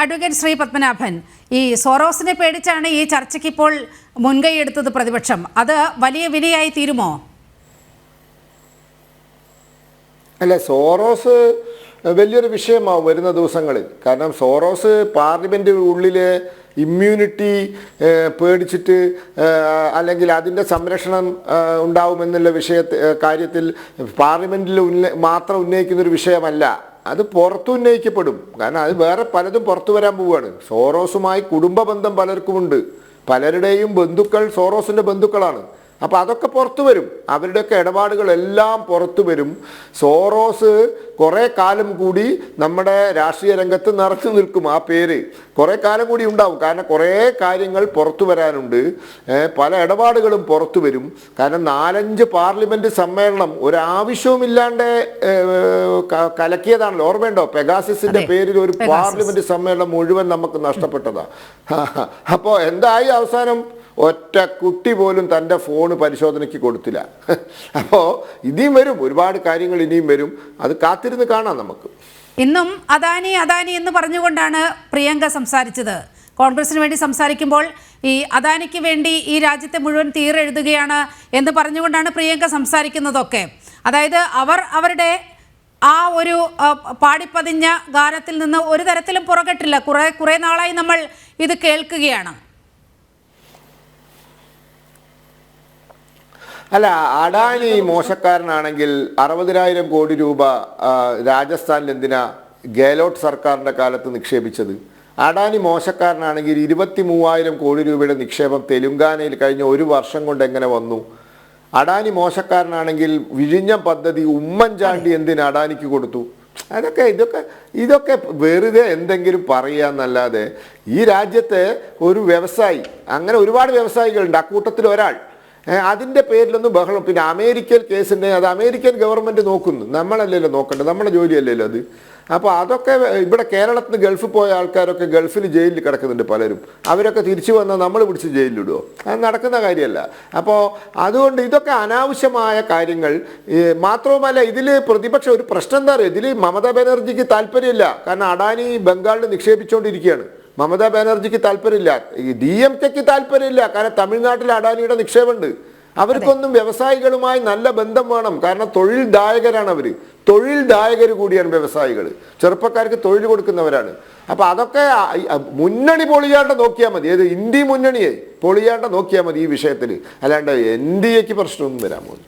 Advocate Shri Padmanabhan, ഈ സോറോസിനെ പേടിച്ചാണ് ഈ ചർച്ചയ്ക്ക് ഇപ്പോൾ മുൻകൈയെടുത്തത് പ്രതിപക്ഷം. അത് വലിയ വിനയായി തീരുമോ? അല്ല, സോറോസ് വലിയൊരു വിഷയമാവും വരുന്ന ദിവസങ്ങളിൽ. കാരണം സോറോസ് പാർലമെന്റ് ഉള്ളിലെ ഇമ്മ്യൂണിറ്റി പേടിച്ചിട്ട് അല്ലെങ്കിൽ അതിൻ്റെ സംരക്ഷണം ഉണ്ടാവുമെന്നുള്ള കാര്യത്തിൽ പാർലമെന്റിൽ മാത്രം ഉന്നയിക്കുന്നൊരു വിഷയമല്ല, അത് പുറത്തു ഉന്നയിക്കപ്പെടും. കാരണം അത് വേറെ പലതും പുറത്തു വരാൻ പോവുകയാണ്. സോറോസുമായി കുടുംബ ബന്ധം പലർക്കുമുണ്ട്, പലരുടെയും ബന്ധുക്കൾ സോറോസിൻ്റെ ബന്ധുക്കളാണ്. അപ്പോൾ അതൊക്കെ പുറത്തു വരും, അവരുടെയൊക്കെ ഇടപാടുകളെല്ലാം പുറത്തു വരും. സോറോസ് കുറേ കാലം കൂടി നമ്മുടെ രാഷ്ട്രീയ രംഗത്ത് നിറച്ചു നിൽക്കും, ആ പേര് കുറേ കാലം കൂടി ഉണ്ടാവും. കാരണം കുറേ കാര്യങ്ങൾ പുറത്തു വരാനുണ്ട്, പല ഇടപാടുകളും പുറത്തു വരും. കാരണം 4-5 പാർലമെന്റ് സമ്മേളനം ഒരാവശ്യവുമില്ലാണ്ട് കലക്കിയതാണല്ലോ, ഓർമ്മയുണ്ടോ? പെഗാസിന്റെ പേരിൽ ഒരു പാർലമെന്റ് സമ്മേളനം മുഴുവൻ നമുക്ക് നഷ്ടപ്പെട്ടതാ. അപ്പോൾ എന്തായി അവസാനം? ഒറ്റ കുട്ടി പോലും തൻ്റെ ഫോണ് പരിശോധനയ്ക്ക് കൊടുത്തില്ല. അപ്പോൾ ഇനിയും വരും, ഒരുപാട് കാര്യങ്ങൾ ഇനിയും വരും, അത് കാത്തിരുന്ന് കാണാം നമുക്ക്. ഇന്നും അദാനി അദാനി എന്ന് പറഞ്ഞുകൊണ്ടാണ് പ്രിയങ്ക സംസാരിച്ചത്. കോൺഗ്രസിന് വേണ്ടി സംസാരിക്കുമ്പോൾ ഈ അദാനിക്ക് വേണ്ടി ഈ രാജ്യത്തെ മുഴുവൻ തീരെഴുതുകയാണ് എന്ന് പറഞ്ഞുകൊണ്ടാണ് പ്രിയങ്ക സംസാരിക്കുന്നതൊക്കെ. അതായത് അവരുടെ ആ ഒരു പാടിപ്പതിഞ്ഞ ഗാനത്തിൽ നിന്ന് ഒരു തരത്തിലും പുറകെട്ടില്ല. കുറേ നാളായി നമ്മൾ ഇത് കേൾക്കുകയാണ്. അല്ല, അഡാനി മോശക്കാരനാണെങ്കിൽ 60,000 കോടി രൂപ രാജസ്ഥാനിൽ എന്തിനാ ഗെഹ്ലോട്ട് സർക്കാരിൻ്റെ കാലത്ത് നിക്ഷേപിച്ചത്? അഡാനി മോശക്കാരനാണെങ്കിൽ 23,000 കോടി രൂപയുടെ നിക്ഷേപം തെലുങ്കാനയിൽ കഴിഞ്ഞ 1 വർഷം കൊണ്ട് എങ്ങനെ വന്നു? അഡാനി മോശക്കാരനാണെങ്കിൽ വിഴിഞ്ഞം പദ്ധതി ഉമ്മൻചാണ്ടി എന്തിന് അഡാനിക്ക് കൊടുത്തു? ഇതൊക്കെ വെറുതെ എന്തെങ്കിലും പറയുക എന്നല്ലാതെ ഈ രാജ്യത്തെ ഒരു വ്യവസായി, അങ്ങനെ ഒരുപാട് വ്യവസായികളുണ്ട്, അക്കൂട്ടത്തിൽ ഒരാൾ, അതിൻ്റെ പേരിലൊന്നും ബഹളം. പിന്നെ അമേരിക്കൻ കേസുണ്ട്, അത് അമേരിക്കൻ ഗവൺമെൻറ് നോക്കുന്നു, നമ്മളല്ലല്ലോ നോക്കേണ്ടത്, നമ്മുടെ ജോലിയല്ലല്ലോ അത്. അപ്പോൾ അതൊക്കെ ഇവിടെ കേരളത്തിൽ നിന്ന് ഗൾഫിൽ പോയ ആൾക്കാരൊക്കെ ഗൾഫിൽ ജയിലിൽ കിടക്കുന്നുണ്ട് പലരും. അവരൊക്കെ തിരിച്ചു വന്നാൽ നമ്മൾ പിടിച്ച് ജയിലിലിടുമോ? അത് നടക്കുന്ന കാര്യമല്ല. അപ്പോൾ അതുകൊണ്ട് ഇതൊക്കെ അനാവശ്യമായ കാര്യങ്ങൾ. മാത്രവുമല്ല, ഇതിൽ പ്രതിപക്ഷം ഒരു പ്രശ്നം എന്താ പറയുക, ഇതിൽ മമതാ ബാനർജിക്ക് താല്പര്യമില്ല. കാരണം അഡാനി ബംഗാളിൽ നിക്ഷേപിച്ചുകൊണ്ടിരിക്കുകയാണ്. മമതാ ബാനർജിക്ക് താല്പര്യമില്ല, DMK-ക്ക് താല്പര്യമില്ല. കാരണം തമിഴ്നാട്ടിൽ അഡാനിയുടെ നിക്ഷേപമുണ്ട്. അവർക്കൊന്നും വ്യവസായികളുമായി നല്ല ബന്ധം വേണം. കാരണം തൊഴിൽദായകരാണ് അവർ, തൊഴിൽദായകർ കൂടിയാണ് വ്യവസായികൾ, ചെറുപ്പക്കാർക്ക് തൊഴിൽ കൊടുക്കുന്നവരാണ്. അപ്പോൾ അതൊക്കെ മുന്നണി പൊളിയാണ്ട് നോക്കിയാൽ മതി, ഏത് ഇന്ത്യ മുന്നണിയെ പൊളിയാണ്ട് നോക്കിയാൽ മതി ഈ വിഷയത്തിൽ. അല്ലാണ്ട് NDA-ക്ക് പ്രശ്നമൊന്നും വരാൻ പോകുന്നു.